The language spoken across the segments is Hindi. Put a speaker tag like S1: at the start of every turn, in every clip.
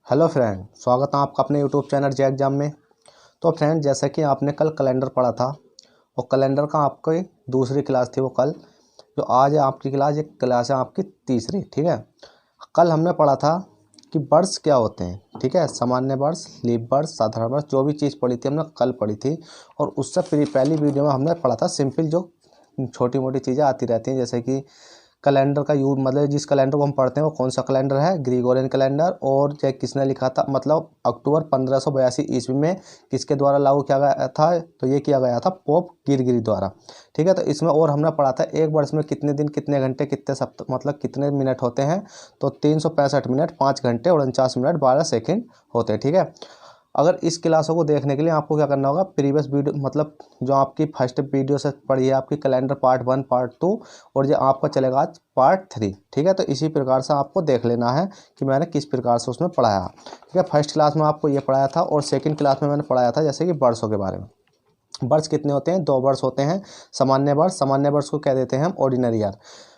S1: हेलो फ्रेंड, स्वागत है आपका अपने यूट्यूब चैनल जे एग्जाम में। तो फ्रेंड, जैसा कि आपने कल कैलेंडर पढ़ा था और कैलेंडर का आपकी दूसरी क्लास थी वो कल, जो आज है आपकी क्लास, एक क्लास है आपकी तीसरी। ठीक है, कल हमने पढ़ा था कि वर्ष क्या होते हैं। ठीक है, सामान्य वर्ष, लीप वर्ष, साधारण वर्ष, जो भी चीज़ पढ़ी थी हमने कल पढ़ी थी। और उससे पहली वीडियो में हमने पढ़ा था सिंपल, जो छोटी मोटी चीज़ें आती रहती हैं, जैसे कि कैलेंडर का यूज, मतलब जिस कैलेंडर को हम पढ़ते हैं वो कौन सा कैलेंडर है, ग्रिगोरियन कैलेंडर। और चाहे किसने लिखा था, मतलब अक्टूबर 1582 ईस्वी में किसके द्वारा लागू किया गया था, तो ये किया गया था पोप गिरगिरी द्वारा। ठीक है, तो इसमें और हमने पढ़ा था एक वर्ष में कितने दिन, कितने घंटे, कितने सप्ताह, मतलब कितने मिनट होते हैं। तो 365 मिनट, 5 घंटे 49 मिनट 12 सेकेंड होते हैं। ठीक है, अगर इस क्लासों को देखने के लिए आपको क्या करना होगा, प्रीवियस वीडियो, मतलब जो आपकी फर्स्ट वीडियो से पढ़ी है आपकी कैलेंडर पार्ट 1 पार्ट 2, और जो आपका चलेगा आज पार्ट 3। ठीक है, तो इसी प्रकार से आपको देख लेना है कि मैंने किस प्रकार से उसमें पढ़ाया। ठीक है, फर्स्ट क्लास में आपको ये पढ़ाया था और सेकंड क्लास में मैंने पढ़ाया था जैसे कि वर्षों के बारे में। वर्ष कितने होते हैं, 2 वर्ष होते हैं। सामान्य वर्ष, सामान्य वर्ष को कह देते हैं हम ऑर्डिनरी ईयर।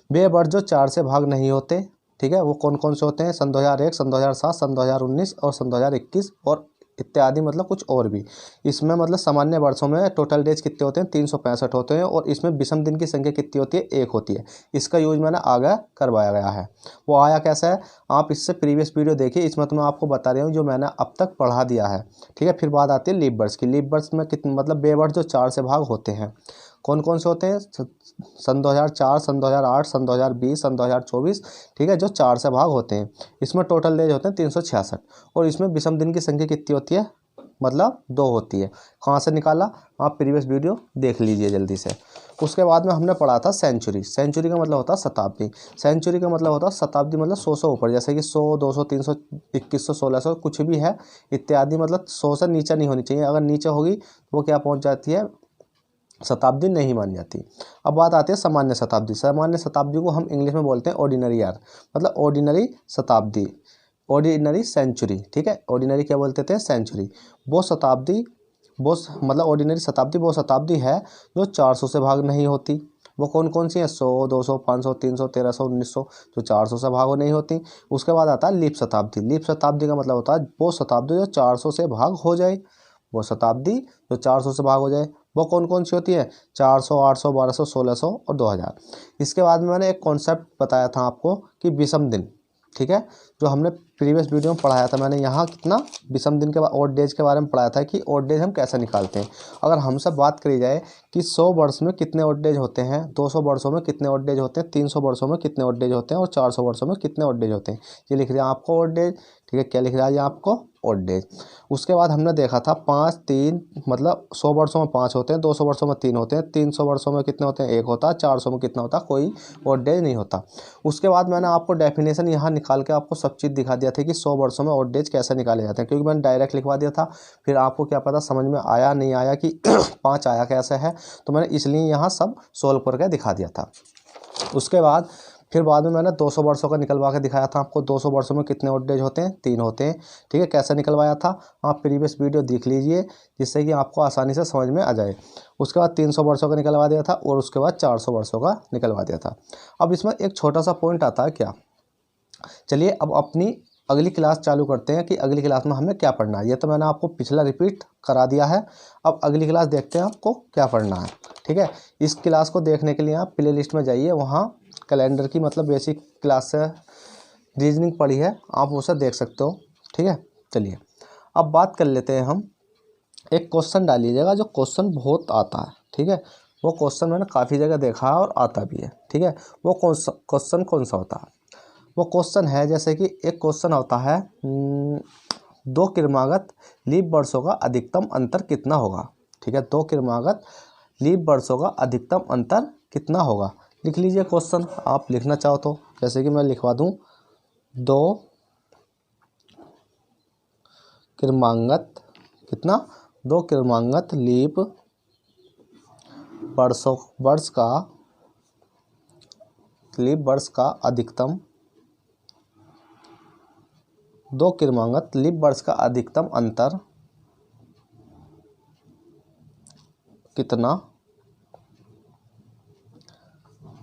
S1: वे वर्ष जो 4 से भाग नहीं होते। ठीक है, वो कौन कौन से होते हैं, सन 2001, सन 2007, सन 2019 और सन 2021 और इत्यादि, मतलब कुछ और भी। इसमें मतलब सामान्य वर्षों में टोटल डेज कितने होते हैं, 365 होते हैं। और इसमें विषम दिन की संख्या कितनी होती है, 1 होती है। इसका यूज मैंने आगे करवाया गया है। वो आया कैसा है, आप इससे प्रीवियस वीडियो देखिए, इसमें तो मैं आपको बता रहा हूँ जो मैंने अब तक पढ़ा दिया है। ठीक है, फिर बात आती है लीप वर्ष की। लीप वर्ष में कितने, मतलब वे वर्ष जो 4 से भाग होते हैं, कौन कौन से होते हैं, सन 2004, सन 2008, सन 2020, सन 2024। ठीक है, जो 4 से भाग होते हैं। इसमें टोटल डेज होते हैं 366। और इसमें विषम दिन की संख्या कितनी होती है, मतलब 2 होती है। कहाँ से निकाला, आप प्रीवियस वीडियो देख लीजिए जल्दी से। उसके बाद में हमने पढ़ा था सेंचुरी। सेंचुरी का मतलब होता है शताब्दी। सेंचुरी का मतलब होता है शताब्दी, मतलब 100 से ऊपर, जैसे कि 100, 200, 300, 2100, 1600 कुछ भी है इत्यादि, मतलब 100 से नीचे नहीं होनी चाहिए। अगर नीचे होगी तो वो क्या पहुंच जाती है, शताब्दी नहीं मानी जाती। अब बात आती है सामान्य शताब्दी। सामान्य शताब्दी को हम इंग्लिश में बोलते हैं ऑर्डिनरी ईयर, मतलब ऑर्डिनरी शताब्दी, ऑर्डिनरी सेंचुरी। ठीक है, ऑर्डिनरी क्या बोलते थे, सेंचुरी। वो शताब्दी, मतलब ऑर्डिनरी शताब्दी वो शताब्दी है जो 400 से भाग नहीं होती। वो कौन कौन सी है, 100, 200, 500, 300, 1300, 1900, जो 400 से भाग नहीं होती। उसके बाद आता है लीप शताब्दी। लीप शताब्दी का मतलब होता है वो शताब्दी जो 400 से भाग हो जाए। वो शताब्दी जो 400 से भाग हो जाए, वो कौन कौन सी होती है, 400, 800, 1200, 1600 और 2000। इसके बाद में मैंने एक कॉन्सेप्ट बताया था आपको कि विषम दिन। ठीक है, जो हमने प्रीवियस वीडियो में पढ़ाया था, मैंने यहाँ कितना विषम दिन के ऑड डेज के बारे में पढ़ाया था कि ऑड डेज हम कैसे निकालते हैं। अगर हमसे बात करी जाए कि 100 वर्ष में कितने ऑड डेज होते हैं, 200 वर्षों में कितने ऑड डेज होते हैं, 300 वर्षों में कितने ऑड डेज होते हैं और 400 वर्षों में कितने ऑड डेज होते हैं, ये लिख रहे हैं आपको ऑड डेज। ठीक है, क्या लिख रहा है ये आपको, ऑड डेज। उसके बाद हमने देखा था 5, 3, मतलब 100 वर्षों में 5 होते हैं, 200 वर्षों में 3 होते हैं, 300 वर्षों में कितने होते हैं, 1 होता है, 400 में कितना होता है, कोई ऑड डेज नहीं होता। उसके बाद मैंने आपको डेफिनेशन यहाँ निकाल के आपको सब चीज़ दिखा दिया था कि 100 वर्षों में ऑड डेज कैसे निकाले जाते हैं, क्योंकि मैंने डायरेक्ट लिखवा दिया था। फिर आपको क्या पता समझ में आया नहीं आया कि 5 आया कैसे है, तो मैंने इसलिए यहाँ सब सोल्व करके दिखा दिया था। उसके बाद फिर बाद में मैंने 200 वर्षों का निकलवा के दिखाया था आपको। 200 वर्षों में कितने ऑड डेज होते हैं, 3 होते हैं। ठीक है, कैसे निकलवाया था, आप प्रीवियस वीडियो देख लीजिए जिससे कि आपको आसानी से समझ में आ जाए। उसके बाद 300 वर्षों का निकलवा दिया था और उसके बाद 400 वर्षों का निकलवा दिया था। अब इसमें एक छोटा सा पॉइंट आता है क्या, चलिए अब अपनी अगली क्लास चालू करते हैं कि अगली क्लास में हमें क्या पढ़ना है। ये तो मैंने आपको पिछला रिपीट करा दिया है। अब अगली क्लास देखते हैं आपको क्या पढ़ना है। ठीक है, इस क्लास को देखने के लिए आप प्ले लिस्ट में जाइए, वहाँ कैलेंडर की, मतलब बेसिक क्लास से रीजनिंग पढ़ी है, आप उसे देख सकते हो। ठीक है, चलिए अब बात कर लेते हैं हम। एक क्वेश्चन डाल लीजिएगा, जो क्वेश्चन बहुत आता है। ठीक है, वो क्वेश्चन मैंने काफ़ी जगह देखा है और आता भी है। ठीक है, वो क्वेश्चन कौन सा होता है, वो क्वेश्चन है जैसे कि एक क्वेश्चन होता है 2 क्रमागत लीप वर्षों का अधिकतम अंतर कितना होगा। ठीक है, 2 क्रमागत लीप वर्षों का अधिकतम अंतर कितना होगा। लिख लीजिए क्वेश्चन, आप लिखना चाहो तो, जैसे कि मैं लिखवा दूं, 2 क्रमागत कितना, 2 क्रमागत लीप वर्ष का अधिकतम, 2 क्रमागत लीप वर्ष का अधिकतम अंतर कितना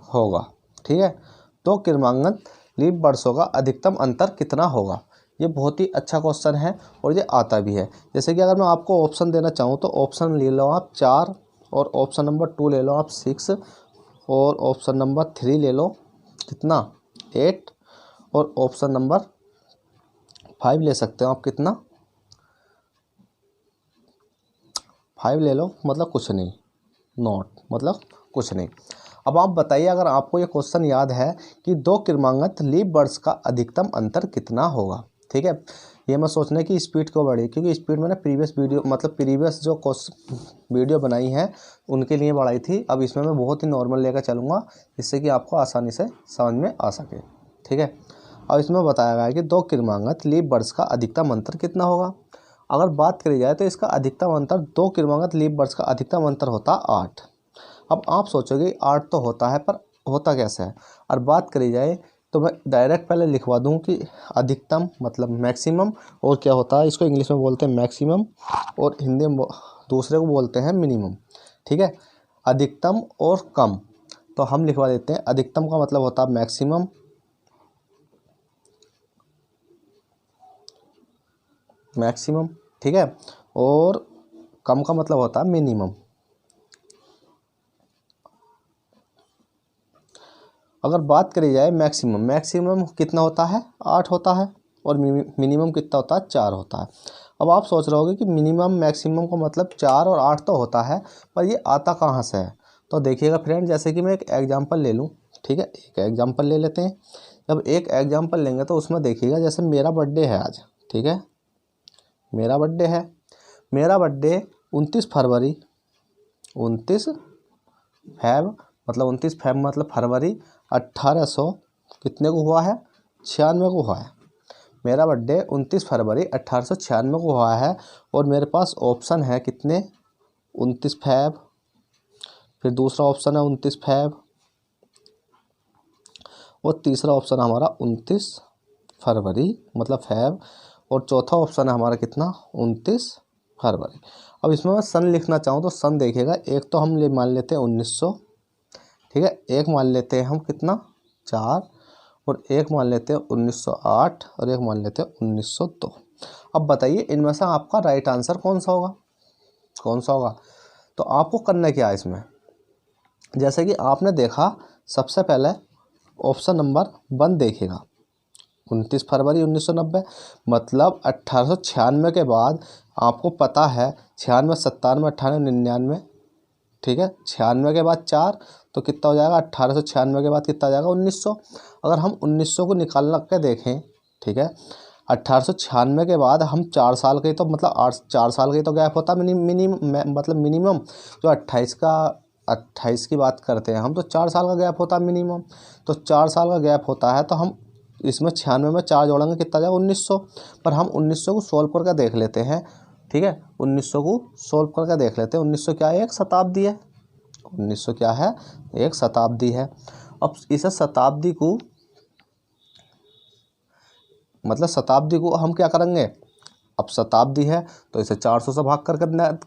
S1: होगा। ठीक है, 2 क्रमागत लीप वर्षों का अधिकतम अंतर कितना होगा, ये बहुत ही अच्छा क्वेश्चन है और ये आता भी है। जैसे कि अगर मैं आपको ऑप्शन देना चाहूँ तो ऑप्शन ले लो आप 4, और ऑप्शन नंबर 2 ले लो आप 6, और ऑप्शन नंबर 3 ले लो कितना 8, और ऑप्शन नंबर 5 ले सकते हो आप कितना 5 ले लो, मतलब कुछ नहीं, नॉट मतलब कुछ नहीं। अब आप बताइए, अगर आपको ये क्वेश्चन याद है कि 2 क्रमागत लीप वर्ड्स का अधिकतम अंतर कितना होगा। ठीक है, ये मैं सोचने की स्पीड क्यों बढ़ी, क्योंकि स्पीड मैंने प्रीवियस जो वीडियो बनाई है उनके लिए बढ़ाई थी। अब इसमें मैं बहुत ही नॉर्मल लेकर चलूँगा जिससे कि आपको आसानी से समझ में आ सके। ठीक है, अब इसमें बताया गया है कि 2 क्रमागत लीप वर्ड्स का अधिकतम अंतर कितना होगा। अगर बात करी जाए तो इसका अधिकतम अंतर 2 क्रमागत लीप वर्ड्स का अधिकतम अंतर होता 8। अब आप सोचोगे 8 तो होता है, पर होता कैसे है। और बात करी जाए तो मैं डायरेक्ट पहले लिखवा दूं कि अधिकतम मतलब मैक्सिमम, और क्या होता है इसको इंग्लिश में बोलते हैं मैक्सिमम, और हिंदी में दूसरे को बोलते हैं मिनिमम। ठीक है, अधिकतम और कम, तो हम लिखवा देते हैं अधिकतम का मतलब होता है मैक्सिमम, मैक्सिमम। ठीक है, और कम का मतलब होता है मिनिमम। अगर बात करी जाए मैक्सिमम, मैक्सिमम कितना होता है 8 होता है, और मिनिमम कितना होता है 4 होता है। अब आप सोच रहे होगे कि मिनिमम मैक्सिमम का मतलब 4 और 8 तो होता है, पर ये आता कहाँ से है। तो देखिएगा फ्रेंड, जैसे कि मैं एक एग्जांपल ले लूँ। ठीक है, एक एग्जांपल ले लेते हैं। जब एक एग्जांपल लेंगे तो उसमें देखिएगा, जैसे मेरा बर्थडे है आज। ठीक है, मेरा बर्थडे है, मेरा बर्थडे 29 फरवरी, 29 फेब मतलब 29 फेब मतलब फरवरी 1800 कितने को हुआ है 96 को हुआ है। मेरा बर्थडे 29 फरवरी 1896 को हुआ है, और मेरे पास ऑप्शन है कितने 29 फेब, फिर दूसरा ऑप्शन है 29 फेब, और तीसरा ऑप्शन हमारा 29 फरवरी मतलब फेब, और चौथा ऑप्शन है हमारा कितना 29 फरवरी। अब इसमें मैं सन लिखना चाहूँ तो सन देखिएगा, एक तो हम मान लेते हैं 1900। ठीक है, एक मान लेते हैं हम कितना 4, और एक मान लेते हैं 1908, और एक मान लेते हैं 1902। अब बताइए इनमें से आपका राइट आंसर कौन सा होगा, कौन सा होगा। तो आपको करना क्या है इसमें, जैसे कि आपने देखा सबसे पहले ऑप्शन नंबर 1 देखिएगा 29 फरवरी 1990, मतलब 1896 के बाद आपको पता है 96, 97, 98, 99। ठीक है, 96 के बाद 4 तो कितना हो जाएगा 1896 के बाद कितना आ जाएगा 1900। अगर हम 1900 को निकाल के देखें, ठीक है, 1896 के बाद हम 4 साल के तो मतलब 4 साल के तो गैप होता मिनिमम जो 28 की बात करते हैं हम, तो 4 साल का गैप होता है मिनिमम। तो 4 साल का गैप होता है, तो हम इसमें 96 में 4 जोड़ेंगे कितना जाएगा 1900। पर हम 1900 को सोल्व करके देख लेते हैं। ठीक है, 1900 को सोल्व करके देख लेते हैं। 1900 क्या है, एक शताब्दी है। 1900 क्या है, एक शताब्दी है। अब इसे शताब्दी को मतलब शताब्दी को हम क्या करेंगे, अब शताब्दी है तो इसे 400 से भाग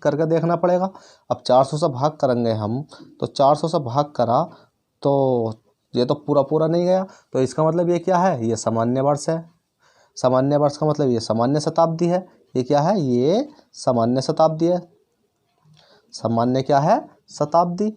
S1: करके देखना पड़ेगा। अब 400 से भाग करेंगे हम, तो 400 से भाग करा तो ये तो पूरा पूरा नहीं गया, तो इसका मतलब ये क्या है, ये सामान्य वर्ष है। सामान्य वर्ष का मतलब ये सामान्य शताब्दी है। ये क्या है, ये सामान्य शताब्दी है। सामान्य क्या है, शताब्दी।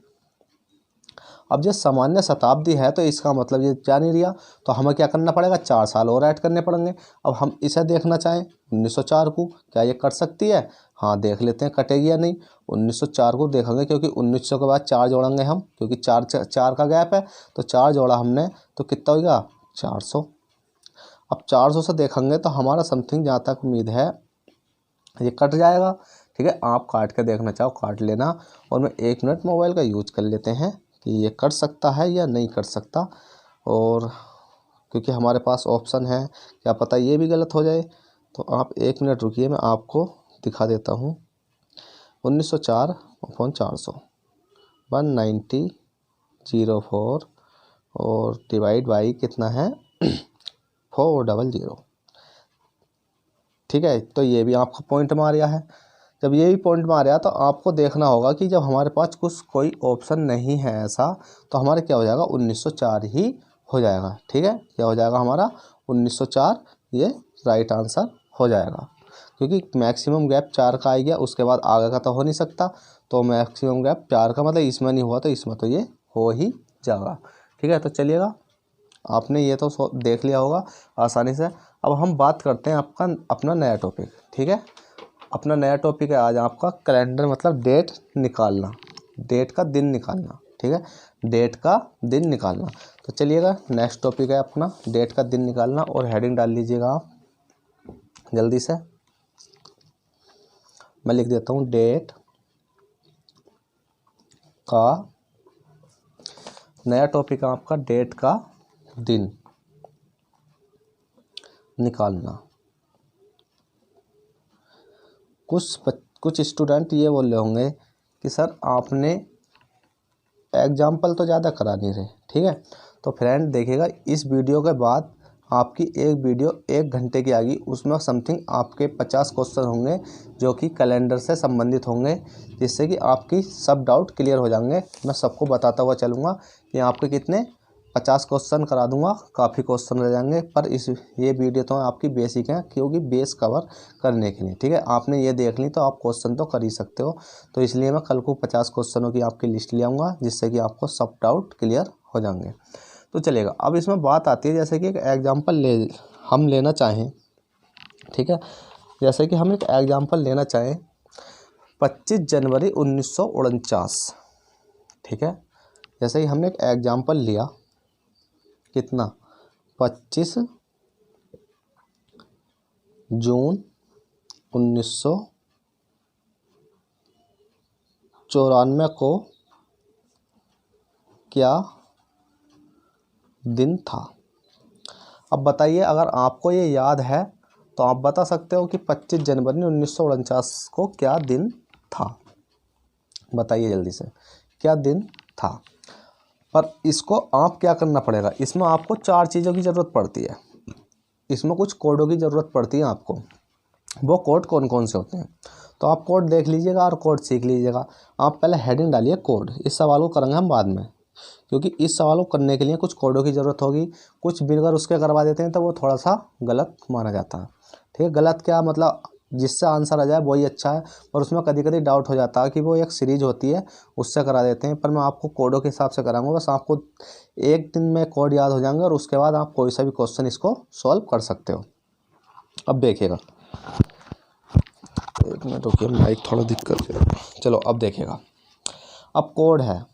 S1: अब ये सामान्य शताब्दी है तो इसका मतलब ये जा नहीं रहा, तो हमें क्या करना पड़ेगा 4 साल और ऐड करने पड़ेंगे। अब हम इसे देखना चाहें 1904 को, क्या ये कट सकती है, हाँ देख लेते हैं कटेगी या नहीं। 1904 को देखेंगे, क्योंकि 1900 के बाद 4 जोड़ेंगे हम, क्योंकि 4 का गैप है, तो 4 जोड़ा हमने तो कितना होगा 400। अब 400 से देखेंगे तो हमारा समथिंग जहाँ तक उम्मीद है ये कट जाएगा। ठीक है, आप काट के देखना चाहो काट लेना, और मैं 1 मिनट मोबाइल का यूज कर लेते हैं कि ये कर सकता है या नहीं कर सकता। और क्योंकि हमारे पास ऑप्शन है, क्या पता ये भी गलत हो जाए। तो आप 1 मिनट रुकिए, मैं आपको दिखा देता हूँ। 1904/400 190.04 और डिवाइड बाई कितना है 400। ठीक है, तो ये भी आपका पॉइंट में आ रहा है। जब ये भी पॉइंट में आ रहा है तो आपको देखना होगा कि जब हमारे पास कुछ कोई ऑप्शन नहीं है ऐसा, तो हमारे क्या हो जाएगा 1904 ही हो जाएगा। ठीक है, क्या हो जाएगा हमारा 1904 ये राइट आंसर हो जाएगा, क्योंकि मैक्सिमम गैप 4 का आ गया, उसके बाद आगे का तो हो नहीं सकता। तो मैक्सिमम गैप 4 का मतलब इसमें नहीं हुआ तो इसमें तो ये हो ही जाएगा। ठीक है, तो चलिएगा आपने ये तो देख लिया होगा आसानी से। अब हम बात करते हैं अपना नया टॉपिक। ठीक है, अपना नया टॉपिक है आज आपका कैलेंडर, मतलब डेट निकालना, डेट का दिन निकालना। ठीक है, डेट का दिन निकालना। तो चलिएगा नेक्स्ट टॉपिक है अपना डेट का दिन निकालना, और हेडिंग डाल लीजिएगा आप जल्दी से। मैं लिख देता हूँ डेट का, नया टॉपिक है आपका डेट का दिन निकालना। कुछ स्टूडेंट ये बोल रहे होंगे कि सर आपने एग्जाम्पल तो ज़्यादा करा नहीं रहे। ठीक है, तो फ्रेंड देखिएगा इस वीडियो के बाद आपकी एक वीडियो 1 घंटे की आएगी, उसमें समथिंग आपके 50 क्वेश्चन होंगे जो कि कैलेंडर से संबंधित होंगे, जिससे कि आपकी सब डाउट क्लियर हो जाएंगे। मैं सबको बताता हुआ चलूँगा कि आपके कितने 50 क्वेश्चन करा दूंगा, काफ़ी क्वेश्चन रह जाएंगे, पर ये वीडियो तो आपकी बेसिक है, क्योंकि बेस कवर करने के लिए। ठीक है, आपने ये देख ली तो आप क्वेश्चन तो कर ही सकते हो, तो इसलिए मैं कल को 50 क्वेश्चनों की आपकी लिस्ट ले आऊँगा, जिससे कि आपको सब डाउट क्लियर हो जाएंगे। तो चलेगा, अब इसमें बात आती है जैसे कि एक एग्जाम्पल हम लेना चाहें। ठीक है, जैसे कि हम एक एग्जाम्पल लेना चाहें 25 जनवरी 1949। ठीक है, जैसे कि हमने एक एग्जाम्पल लिया, कितना 25 जून 1994 को क्या दिन था। अब बताइए, अगर आपको ये याद है तो आप बता सकते हो कि 25 जनवरी 1949 को क्या दिन था। बताइए जल्दी से क्या दिन था। पर इसको आप क्या करना पड़ेगा, इसमें आपको 4 चीज़ों की ज़रूरत पड़ती है, इसमें कुछ कोडों की ज़रूरत पड़ती है आपको। वो कोड कौन कौन से होते हैं, तो आप कोड देख लीजिएगा और कोड सीख लीजिएगा। आप पहले हेडिंग डालिए कोड, इस सवाल को करेंगे हम बाद में, क्योंकि इस सवाल को करने के लिए कुछ कोडों की ज़रूरत होगी। कुछ बिगर उसके करवा देते हैं तो वो थोड़ा सा गलत माना जाता है। ठीक है, गलत क्या मतलब, जिससे आंसर आ जाए वही अच्छा है, और उसमें कभी कभी डाउट हो जाता है कि वो एक सीरीज होती है उससे करा देते हैं, पर मैं आपको कोडों के हिसाब से कराऊंगा। बस आपको 1 दिन में कोड याद हो जाएंगे और उसके बाद आप कोई सा भी क्वेश्चन इसको सॉल्व कर सकते हो। अब देखिएगा, 1 मिनट रुकिए, माइक थोड़ा दिक्कत है। चलो अब देखिएगा, अब कोड है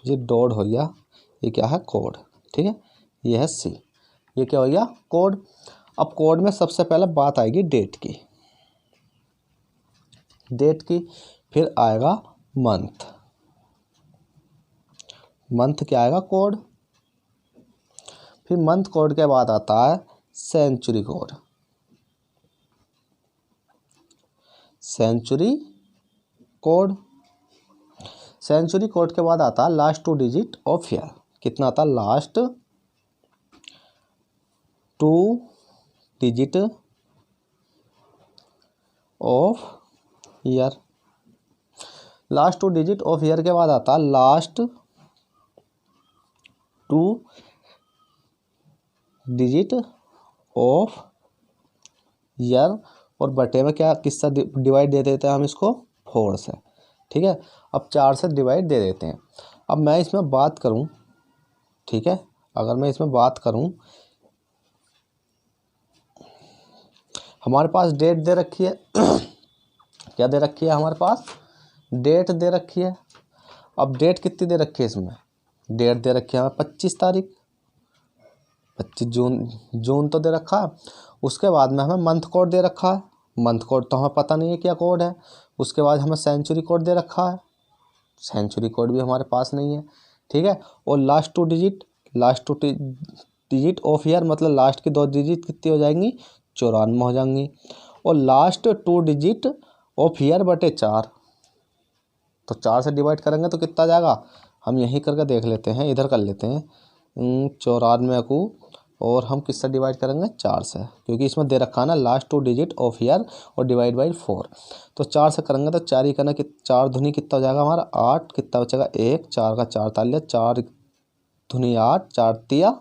S1: ये डॉट हो गया, ये क्या है कोड। ठीक है, ये है सी, ये क्या हो गया कोड। अब कोड में सबसे पहले बात आएगी डेट की, डेट की, फिर आएगा मंथ, मंथ क्या आएगा कोड, फिर मंथ कोड के बाद आता है century code, century code, century code के बाद आता है लास्ट 2 डिजिट ऑफ ईयर। कितना आता है, last 2 digit of year. Last 2 digit of year के बाद आता है लास्ट 2 डिजिट ऑफ ईयर, और बटे में क्या किससे डिवाइड दे देते हैं हम इसको 4 से। ठीक है, अब 4 से डिवाइड दे देते हैं। अब मैं इसमें बात करूं, ठीक है, अगर मैं इसमें बात करूं, हमारे पास डेट दे रखी है क्या दे रखी है हमारे पास, डेट दे रखी है। अब डेट कितनी दे रखी है इसमें, डेट दे रखी है हमें 25 तारीख, 25 जून तो दे रखा है। उसके बाद में हमें मंथ कोड दे रखा है, मंथ कोड तो हमें पता नहीं है क्या कोड है। उसके बाद हमें सेंचुरी कोड दे रखा है, सेंचुरी कोड भी हमारे पास नहीं है। ठीक है, और लास्ट 2 डिजिट ऑफ ईयर, मतलब लास्ट की 2 डिजिट कितनी हो जाएंगी, 94 हो जाएंगी। और लास्ट 2 डिजिट ऑफ ईयर बटे 4, तो 4 से डिवाइड करेंगे तो कितना जाएगा, हम यहीं करके देख लेते हैं, इधर कर लेते हैं 94 को, और हम किससे डिवाइड करेंगे 4 से, क्योंकि इसमें दे रखा है ना लास्ट 2 डिजिट ऑफ ईयर और डिवाइड बाई 4। तो 4 से करेंगे तो 4 ही करना, कि 4 दूनी कितना हो जाएगा हमारा 8, कितना बचेगा 1, 4 का 4 ताल लिया, 4 दूनी 8, 4 तिया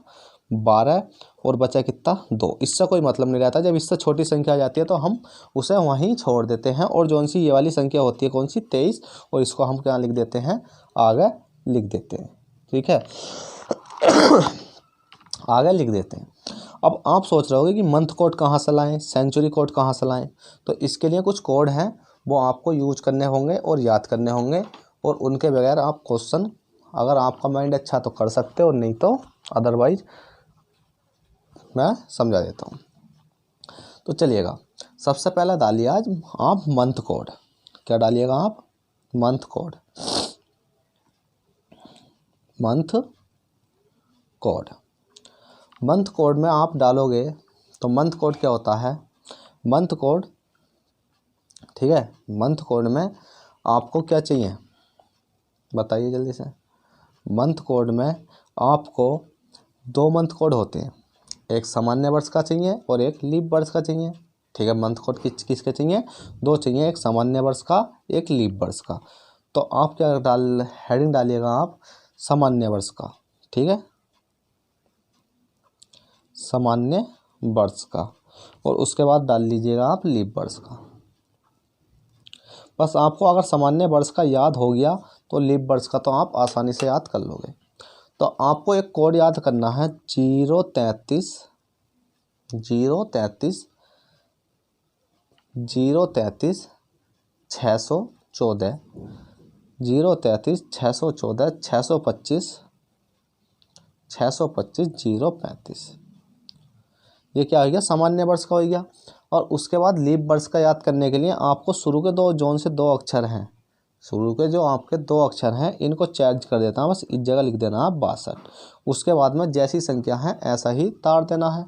S1: 12 और बचा कितना 2। इससे कोई मतलब नहीं रहता। जब इससे छोटी संख्या आ जाती है तो हम उसे वहीं छोड़ देते हैं और जो सी ये वाली संख्या होती है कौन सी 23, और इसको हम क्या लिख देते हैं, आगे लिख देते हैं। ठीक है, आगे लिख देते हैं। अब आप सोच रहे होगे कि मंथ कोड कहाँ से लाएं, सेंचुरी कोड कहाँ से लाएं। तो इसके लिए कुछ कोड हैं वो आपको यूज करने होंगे और याद करने होंगे, और उनके बगैर आप क्वेश्चन, अगर आपका माइंड अच्छा तो कर सकते हो, नहीं तो अदरवाइज मैं समझा देता हूँ। तो चलिएगा, सबसे पहले डालिए आज आप मंथ कोड। क्या डालिएगा आप, month code. Month code, month code में आप डालोगे तो मंथ कोड क्या होता है, मंथ कोड, ठीक है, मंथ कोड में आपको क्या चाहिए बताइए जल्दी से। मंथ कोड में आपको 2 मंथ कोड होते हैं, एक सामान्य वर्ष का चाहिए और एक लीप वर्ष का चाहिए। ठीक है, मंथ कोड किसके चाहिए, 2 चाहिए, एक सामान्य वर्ष का, एक लीप वर्ष का। तो आप क्या हेडिंग डालिएगा आप, सामान्य वर्ष का। ठीक है, सामान्य वर्ष का, और उसके बाद डाल लीजिएगा आप लीप वर्ष का। बस आपको अगर सामान्य वर्ष का याद हो गया तो लीप वर्ष का तो आप आसानी से याद कर लोगे। तो आपको एक कोड याद करना है, 033 033 033 614 033 614 625 625 035। ये क्या हो गया, सामान्य वर्ष का हो गया। और उसके बाद लीप वर्ष का याद करने के लिए आपको शुरू के 2 जोन से 2 अक्षर हैं, शुरू के जो आपके 2 अक्षर हैं इनको चेंज कर देता हूँ, बस इस जगह लिख देना आप 62। उसके बाद में जैसी संख्या है ऐसा ही तार देना है,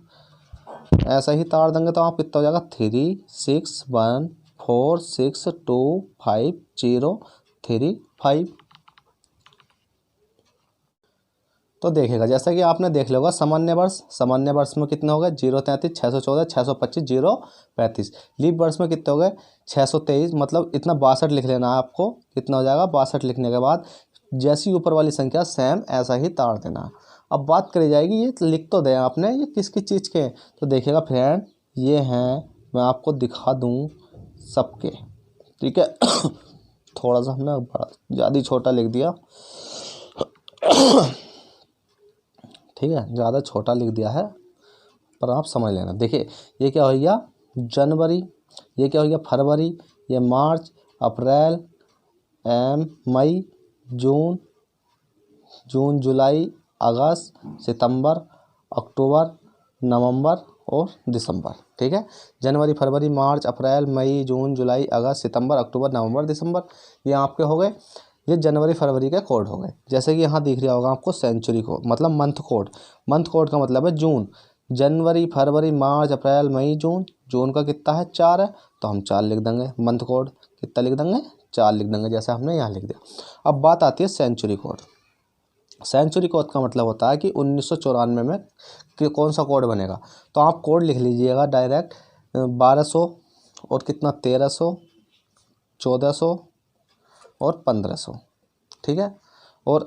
S1: ऐसा ही तार देंगे तो आप कितना हो जाएगा, 3 6 1 4 6 2 5 0 3 5। तो देखेगा जैसा कि आपने देख लिया होगा, सामान्य वर्ष में कितने हो गए, 033 614 625 035। लीप वर्ष में कितने हो गए, 623, मतलब इतना 62 लिख लेना है आपको। कितना हो जाएगा, 62 लिखने के बाद जैसी ऊपर वाली संख्या सेम ऐसा ही तार देना है। अब बात करी जाएगी, ये लिख तो दें आपने, ये किस किस चीज़ के, तो देखिएगा फ्रेंड, ये हैं, मैं आपको दिखा दूँ सबके। ठीक है, थोड़ा सा हमने ज़्यादा छोटा लिख दिया, ठीक है, ज़्यादा छोटा लिख दिया है, पर आप समझ लेना। देखिए ये क्या हो गया, जनवरी, ये क्या हो गया, फरवरी, ये मार्च, अप्रैल, मई, जून, जुलाई, अगस्त, सितंबर, अक्टूबर, नवंबर और दिसंबर। ठीक है, जनवरी, फरवरी, मार्च, अप्रैल, मई, जून, जुलाई, अगस्त, सितंबर, अक्टूबर, नवंबर, दिसंबर, ये आपके हो गए। ये जनवरी फरवरी के कोड हो गए। जैसे कि यहाँ दिख रहा होगा आपको सेंचुरी कोड, मतलब मंथ कोड। मंथ कोड का मतलब है जून, जनवरी, फरवरी, मार्च, अप्रैल, मई, जून। जून का कितना है, 4 है, तो हम 4 लिख देंगे। मंथ कोड कितना लिख देंगे, 4 लिख देंगे, जैसे हमने यहाँ लिख दिया। अब बात आती है सेंचुरी कोड। सेंचुरी कोड का मतलब होता है कि 1994 में कि कौन सा कोड बनेगा। तो आप कोड लिख लीजिएगा डायरेक्ट, 1200 और कितना, 1300, 1400 और 1500। ठीक है, और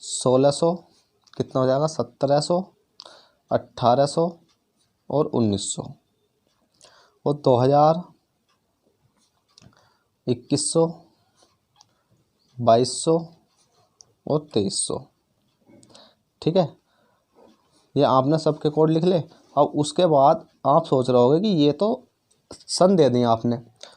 S1: 1600 कितना हो जाएगा, 1700, 1800 और 1900 और 2000, 2100, 2200 और 2300। ठीक है, ये आपने सबके कोड लिख ले। अब उसके बाद आप सोच रहे होगे कि ये तो सन दे दिए आपने,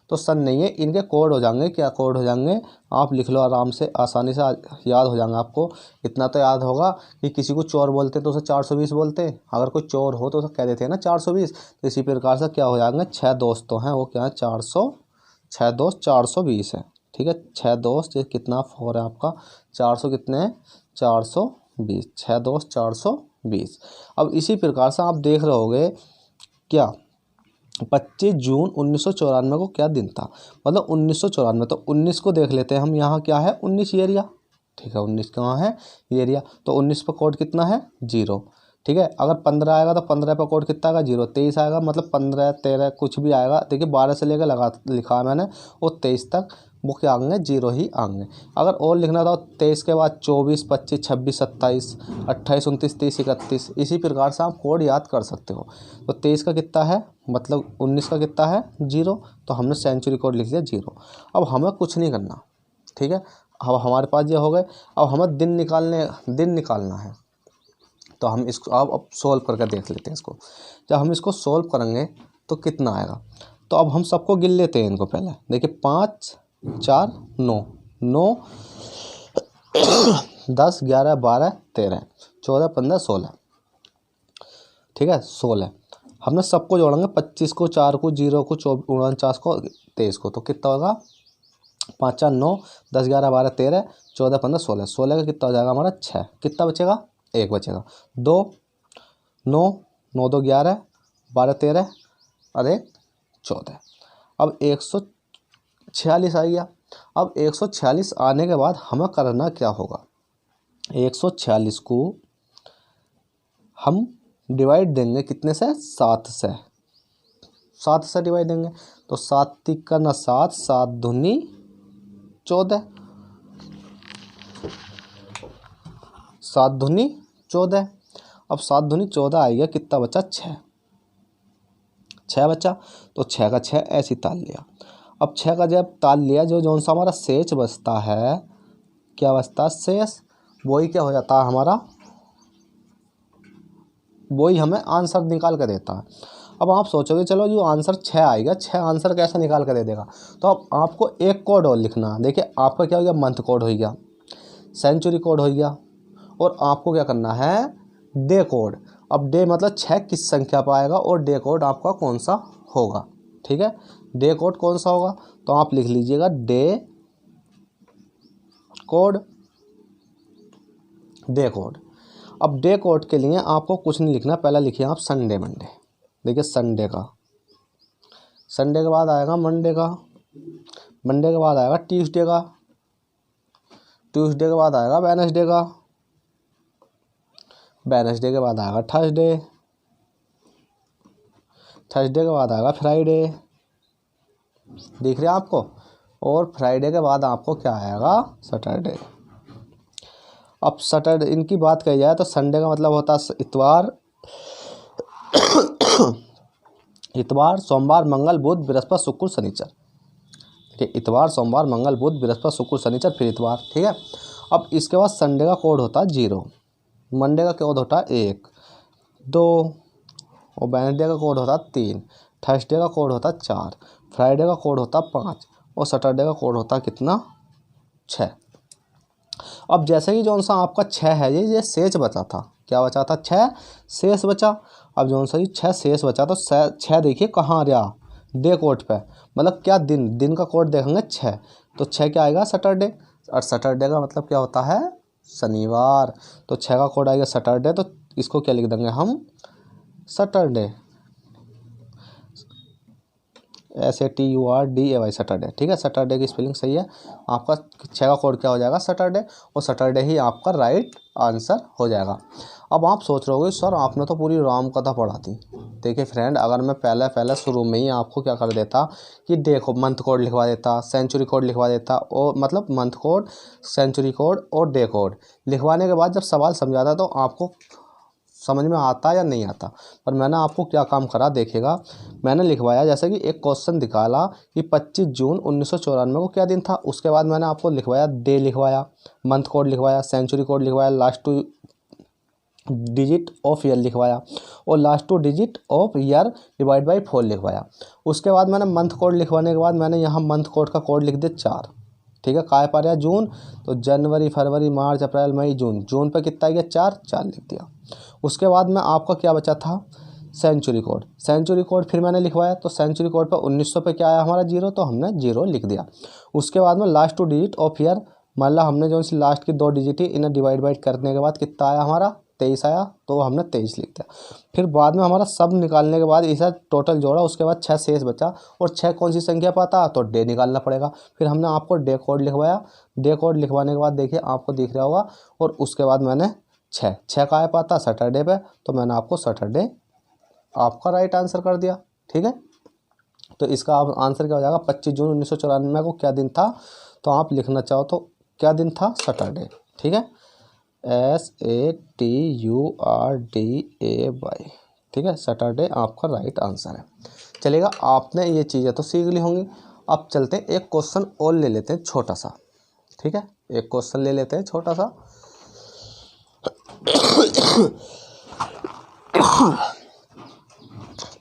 S1: तो सन नहीं है, इनके कोड हो जाएंगे। क्या कोड हो जाएंगे, आप लिख लो आराम से, आसानी से याद हो जाएंगे आपको। इतना तो याद होगा कि किसी को चोर बोलते तो उसे 420 बोलते, अगर कोई चोर हो तो उसे कह देते हैं ना 420। तो इसी प्रकार से क्या हो जाएंगे, 6 दोस्तों हैं वो क्या है, 400, 6 दोस्त 420 है। ठीक है, 6 दोस्त, ये कितना 4 है आपका, 400 कितने हैं, 420, 6 दोस्त 420। अब इसी प्रकार से आप देख रहे होगे क्या, 25 जून 1994 को क्या दिन था, मतलब 1994। तो 19 को देख लेते हैं हम, यहाँ क्या है, 19 एरिया। ठीक है, 19 कहाँ है, एरिया। तो 19 पर कोड कितना है, 0। ठीक है, अगर 15 आएगा तो 15 पर कोड कितना आएगा, 0। 23 आएगा, मतलब 15 13 कुछ भी आएगा। देखिए 12 से लेकर लगा लिखा है मैंने, और 23 तक वो क्या आएंगे, 0 ही आएंगे। अगर और लिखना था 23 के बाद 24, 25, 26, 27, 28, 29, 30, 31, इसी प्रकार से आप कोड याद कर सकते हो। तो 23 का कितना है, मतलब 19 का कितना है, 0, तो हमने सेंचुरी कोड लिख दिया 0। अब हमें कुछ नहीं करना, ठीक है। अब हमारे पास ये हो गए। अब हमें दिन निकालना है। तो हम इसको अब सोल्व करके देख लेते हैं इसको। जब हम इसको सोल्व करेंगे तो कितना आएगा, तो अब हम सबको गिन लेते हैं इनको पहले। देखिए 5, 4, 9, 9, 10, 11, 12, 13, 14, 15, 16, ठीक है 16। हमने सबको जोड़ेंगे, 25 को, 4 को, 0 को, 49 को, 23 को, तो कितना होगा, 5, 4, 9, 10, 11, 12, 13, 14, 15, 16, 16 का कितना हो जाएगा हमारा 6। कितना बचेगा, 1 बचेगा। 2, 9, 9, 2, 11, 12, 13 और 1, 14। अब 146 आ गया। अब 146 आने के बाद हमें करना क्या होगा, 146 को हम डिवाइड देंगे कितने से, 7 से। 7 से डिवाइड देंगे तो 7 तिक करना 7, 7 दूनी 14, 7 दूनी 14। अब 7 दूनी 14 आएगा, कितना बचा, 6 बचा। तो 6 का 6 ऐसे ताल लिया। अब 6 का जब ताल लिया, जो जौन सा हमारा शेष बचता है, क्या बचता है शेष, वही क्या हो जाता है हमारा, वही हमें आंसर निकाल कर देता है। अब आप सोचोगे चलो जो आंसर 6 आएगा, 6 आंसर कैसे निकाल कर दे देगा, तो अब आपको एक कोड और लिखना। देखिए आपका क्या हो गया, मंथ कोड हो गया, सेंचुरी कोड हो गया, और आपको क्या करना है, डे कोड। अब डे मतलब 6 किस संख्या पर आएगा, और डे कोड आपका कौन सा होगा, ठीक है। डे कोड कौन सा होगा, तो आप लिख लीजिएगा डे कोड, डे कोड। अब डे कोड के लिए आपको कुछ नहीं लिखना, पहले लिखिए आप संडे मंडे। देखिए संडे के बाद आएगा मंडे का, मंडे के बाद आएगा ट्यूसडे का, ट्यूसडे के बाद आएगा वेडनेसडे का, वेडनेसडे के बाद आएगा थर्सडे, थर्सडे के बाद आएगा फ्राइडे, दिख रहा है आपको, और फ्राइडे के बाद आपको क्या आएगा, सैटरडे। अब सैटरडे इनकी बात कही जाए तो संडे का मतलब होता है इतवार, इतवार, सोमवार, मंगल, बुध, बृहस्पति, शुक्र, शनिचर। ठीक है, इतवार, सोमवार, मंगल, बुध, बृहस्पति, शुक्र, शनिचर, फिर इतवार, ठीक है। अब इसके बाद संडे का कोड होता है 0, मंडे का कोड होता है 1, 2, और वेडनेसडे का कोड होता है 3, थर्सडे का कोड होता है 4, फ्राइडे का कोड होता है 5, और सैटरडे का कोड होता है कितना, 6। अब जैसे कि जौन सा आपका 6 है, ये शेष बचा था, क्या बचा था, 6 शेष बचा। अब जौन सा 6 शेष बचा, तो 6 देखिए कहाँ आ रहा, डे कोड पे, मतलब क्या दिन का कोड देखेंगे 6, तो 6 क्या आएगा, सैटरडे, और सैटरडे का मतलब क्या होता है, शनिवार। तो 6 का कोड आएगा सैटरडे, तो इसको क्या लिख देंगे हम, सैटरडे, SATURDAY, सैटरडे, ठीक है। सैटरडे की स्पेलिंग सही है आपका। 6 का कोड क्या हो जाएगा, सैटरडे, और सैटरडे ही आपका राइट आंसर हो जाएगा। अब आप सोच रहे होगे सर आपने तो पूरी राम कथा पढ़ा थी। देखिए फ्रेंड, अगर मैं पहले शुरू में ही आपको क्या कर देता कि देखो मंथ कोड लिखवा देता, सेंचुरी कोड लिखवा देता, और मतलब मंथ कोड, सेंचुरी कोड और डे कोड लिखवाने के बाद जब सवाल समझाता तो आपको समझ में आता या नहीं आता। पर मैंने आपको क्या काम करा, देखिएगा मैंने लिखवाया, जैसे कि एक क्वेश्चन निकाला कि 25 जून 1994 को क्या दिन था, उसके बाद मैंने आपको लिखवाया डे, लिखवाया मंथ कोड, लिखवाया सेंचुरी कोड, लिखवाया लास्ट 2 डिजिट ऑफ ईयर लिखवाया, और last 2 digit of year divide by 4 लिखवाया। उसके बाद मैंने मंथ कोड लिखवाने के बाद मैंने यहाँ मंथ कोड का कोड लिख दिया 4, ठीक है। काय पर जून, तो जनवरी, फरवरी, मार्च, अप्रैल, मई, जून पे कितना आ गया, 4 लिख दिया। उसके बाद में आपका क्या बचा था, सेंचुरी कोड, सेंचुरी कोड फिर मैंने लिखवाया, तो सेंचुरी कोड पर 1900 पे क्या आया हमारा 0, तो हमने 0 लिख दिया। उसके बाद में लास्ट 2 डिजिट ऑफ ईयर, मान ला हमने जो सी लास्ट की 2 डिजिट ही इन्हें डिवाइड करने के बाद कितना आया हमारा, 23 आया, तो हमने 23 लिख दिया। फिर बाद में हमारा सब निकालने के बाद इसे टोटल जोड़ा, उसके बाद 6 शेष बचा, और 6 कौन सी संख्या पाता, तो डे निकालना पड़ेगा। फिर हमने आपको डे कोड लिखवाया, डे कोड लिखवाने के बाद देखिए आपको दिख रहा होगा, और उसके बाद मैंने 6 का आया पाता सैटरडे पे, तो मैंने आपको सैटरडे आपका राइट आंसर कर दिया, ठीक है। तो इसका आप आंसर क्या हो जाएगा, 25 जून 1994 को क्या दिन था, तो आप लिखना चाहो तो क्या दिन था, सैटरडे। ठीक है, SATURDAY, ठीक है, सैटरडे आपका राइट आंसर है। चलेगा, आपने ये चीज़ें तो सीख ली होंगी। अब चलते हैं एक क्वेश्चन और ले लेते हैं छोटा सा। ठीक है, एक क्वेश्चन ले लेते हैं छोटा सा।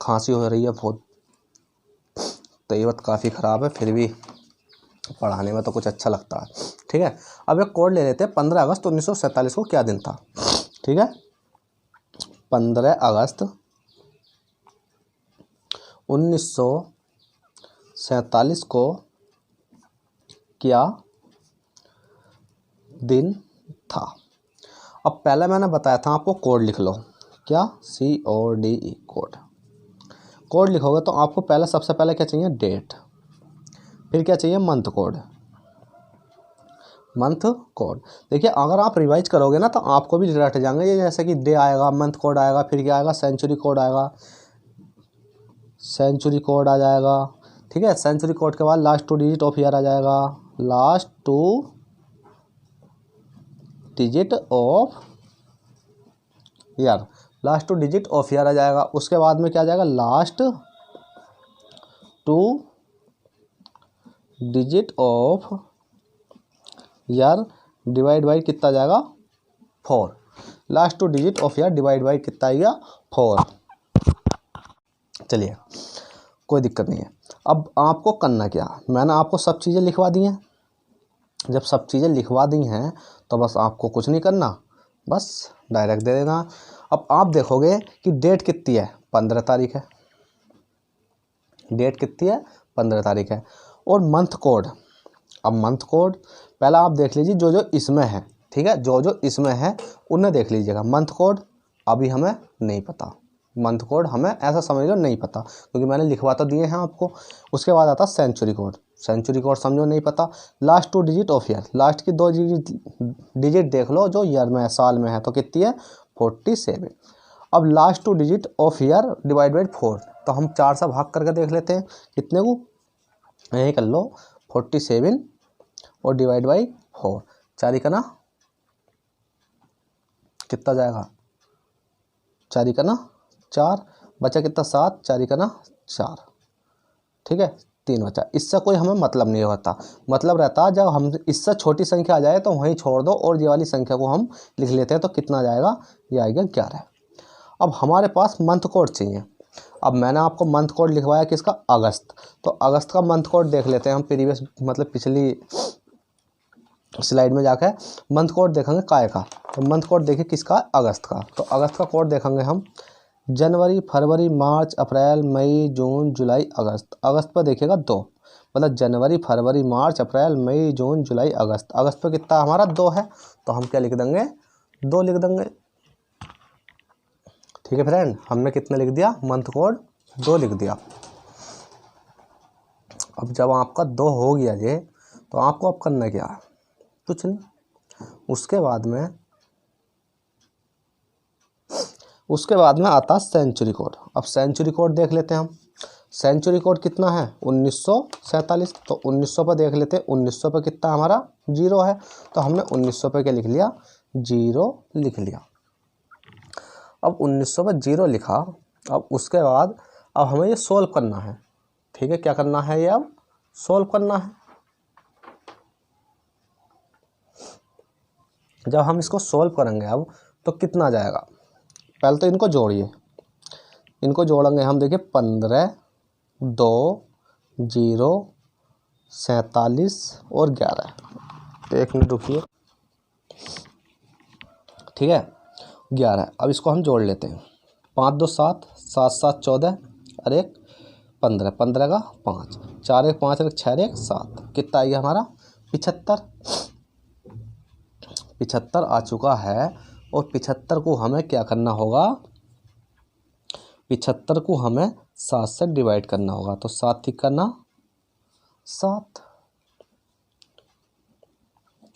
S1: खांसी हो रही है बहुत, तबीयत काफ़ी ख़राब है, फिर भी पढ़ाने में तो कुछ अच्छा लगता है। ठीक है, अब एक कोड ले लेते हैं। 15 अगस्त 1947 को क्या दिन था। ठीक है, 15 अगस्त 1947 को क्या दिन था। अब पहले मैंने बताया था आपको कोड लिख लो, क्या, CODE कोड। कोड लिखोगे तो आपको पहले सबसे पहले क्या चाहिए, डेट, फिर क्या चाहिए, मंथ कोड। मंथ कोड देखिए, अगर आप रिवाइज करोगे ना तो आपको भी रट जाएंगे ये, जैसे कि डे आएगा, मंथ कोड आएगा, फिर क्या आएगा, सेंचुरी कोड आएगा, सेंचुरी कोड आ जाएगा। ठीक है, सेंचुरी कोड के बाद लास्ट 2 डिजिट ऑफ ईयर आ जाएगा, last 2 digit of year, last 2 digit of year आ जाएगा। उसके बाद में क्या आ जाएगा, last 2 digit of year divide by कितना आ जाएगा, 4। Last 2 digit of year divide by कितना आएगा, 4। चलिए, कोई दिक्कत नहीं है। अब आपको करना क्या, मैंने आपको सब चीज़ें लिखवा दी हैं। जब सब चीज़ें लिखवा दी हैं तो बस आपको कुछ नहीं करना, बस डायरेक्ट दे देना। अब आप देखोगे कि डेट कितनी है, 15 तारीख है। डेट कितनी है, 15 तारीख है। और मंथ कोड, अब मंथ कोड पहला आप देख लीजिए जो जो इसमें है। ठीक है, जो जो इसमें है उन्हें देख लीजिएगा। मंथ कोड अभी हमें नहीं पता, मंथ कोड हमें ऐसा समझ लो नहीं पता, क्योंकि मैंने लिखवा तो दिए हैं आपको। उसके बाद आता सेंचुरी कोड, सेंचुरी कोड समझो नहीं पता। Last 2 digit of year, last की 2 डिजिट देख लो जो ईयर में है, साल में है, तो कितनी है, 47। अब last 2 digit of year divide by 4, तो हम 4 से भाग करके देख लेते हैं कितने को, यही कर लो, 47 और डिवाइड बाई 4, 4 का ना कितना जाएगा, 4 का ना 4, बचा कितना 7, 4 का ना 4। ठीक है, 3 बचा। इससे कोई हमें मतलब नहीं होता, मतलब रहता जब हम इससे छोटी संख्या आ जाए तो वहीं छोड़ दो और ये वाली संख्या को हम लिख लेते हैं, तो कितना आ जाएगा, ये आएगा 11। अब हमारे पास मंथ कोड चाहिए। अब मैंने आपको मंथ कोड लिखवाया किसका, अगस्त, तो अगस्त का मंथ कोड देख लेते हैं हम। प्रीवियस मतलब पिछली स्लाइड में जाकर मंथ कोड देखेंगे काय का, तो मंथ कोड देखिए किसका, अगस्त का। तो अगस्त का कोड देखेंगे हम, जनवरी, फरवरी, मार्च, अप्रैल, मई, जून, जुलाई, अगस्त। अगस्त पर देखिएगा 2, मतलब जनवरी, फरवरी, मार्च, अप्रैल, मई, जून, जुलाई, अगस्त। अगस्त पर कितना हमारा 2 है, तो हम क्या लिख देंगे, 2 लिख देंगे। ठीक है फ्रेंड, हमने कितने लिख दिया, मंथ कोड 2 लिख दिया। अब जब आपका 2 हो गया ये, तो आपको अब करना क्या है, कुछ नहीं। उसके बाद में आता है सेंचुरी कोड। अब सेंचुरी कोड देख लेते हैं हम। सेंचुरी कोड कितना है, 1947, तो 1900 पर देख लेते हैं। 1900 पर कितना हमारा 0 है, तो हमने 1900 पर क्या लिख लिया, 0 लिख लिया। अब 1900 पर 0 लिखा। अब उसके बाद अब हमें ये सोल्व करना है। ठीक है, क्या करना है, ये अब सोल्व करना है। जब हम इसको सोल्व करेंगे अब, तो कितना आ जाएगा, पहले तो इनको जोड़िए, इनको जोड़ेंगे हम। देखिए 15, 2, 0, 47 और 11। एक मिनट रुकिए। ठीक है, 11। अब इसको हम जोड़ लेते हैं। 5 2 7, 7 7 14 और 1 15, 15 का 5, 4 1 5 1 6 1 7, कितना आएगा हमारा, 75। 75 आ चुका है। और 75 को हमें क्या करना होगा, 75 को हमें 7 से डिवाइड करना होगा। तो 7 ठीक करना 7,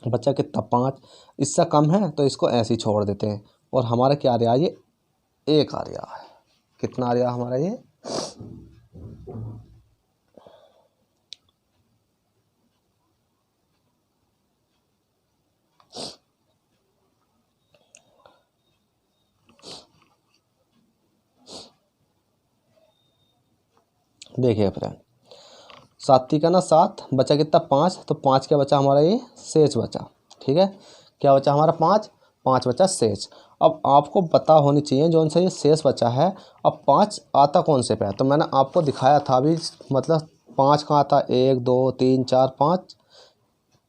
S1: बच्चा कितना 5। इससे कम है तो इसको ऐसे ही छोड़ देते हैं। और हमारा क्या आ रहा है, ये 1 आ रहा है। कितना आ रहा है हमारा, ये देखिए फ्रेंड, 7 का ना 7 बचा कितना 5, तो 5 क्या बचा हमारा ये शेष बचा। ठीक है, क्या बचा हमारा 5, 5 बचा शेष। अब आपको पता होनी चाहिए जो सा ये शेष बचा है, अब 5 आता कौन से पे है, तो मैंने आपको दिखाया था अभी, मतलब 5 कहाँ आता, 1 2 3 4 5,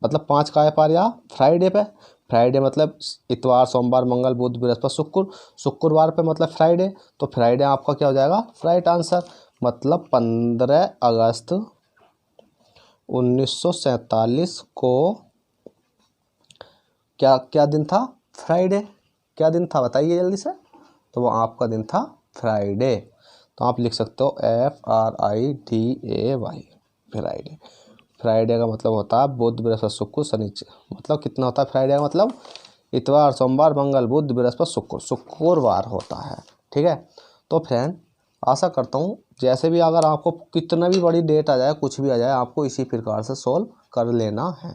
S1: मतलब 5 का है पर या फ्राइडे पे। फ्राइडे मतलब इतवार सोमवार मंगल बुध बृहस्पति शुक्र, शुक्रवार पे मतलब फ्राइडे, तो फ्राइडे आपका क्या हो जाएगा राइट आंसर। मतलब 15 अगस्त 1947 को क्या क्या दिन था, फ्राइडे। क्या दिन था बताइए जल्दी से, तो वो आपका दिन था फ्राइडे। तो आप लिख सकते हो FRIDAY, फ्राइडे। फ्राइडे का मतलब होता है बुध बृहस्पति शुक्र शनिचर, मतलब कितना होता है फ्राइडे का मतलब, इतवार सोमवार मंगल बुध बृहस्पति शुक्र, शुक्रवार होता है। ठीक है, तो फ्रेंड आशा करता हूँ जैसे भी अगर आपको कितना भी बड़ी डेट आ जाए, कुछ भी आ जाए, आपको इसी प्रकार से सोल्व कर लेना है।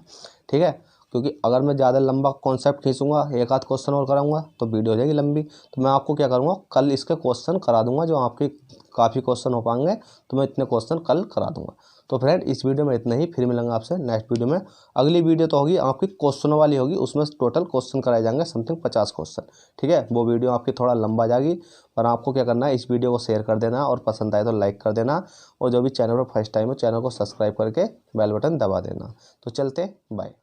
S1: ठीक है, क्योंकि अगर मैं ज़्यादा लंबा कॉन्सेप्ट खींचूंगा, एक आध क्वेश्चन और कराऊंगा तो वीडियो हो जाएगी लंबी। तो मैं आपको क्या करूँगा, कल इसके क्वेश्चन करा दूंगा, जो आपके काफ़ी क्वेश्चन हो पाएंगे, तो मैं इतने क्वेश्चन कल करा दूंगा। तो फ्रेंड इस वीडियो में इतना ही, फिर मिलेंगे आपसे नेक्स्ट वीडियो में। अगली वीडियो तो होगी आपकी क्वेश्चनों वाली होगी, उसमें टोटल क्वेश्चन कराए जाएंगे समथिंग 50 क्वेश्चन। ठीक है, वो वीडियो आपकी थोड़ा लंबा जाएगी, पर आपको क्या करना है, इस वीडियो को शेयर कर देना और पसंद आए तो लाइक कर देना, और जो भी चैनल पर फर्स्ट टाइम हो चैनल को सब्सक्राइब करके बेल बटन दबा देना। तो चलते बाय।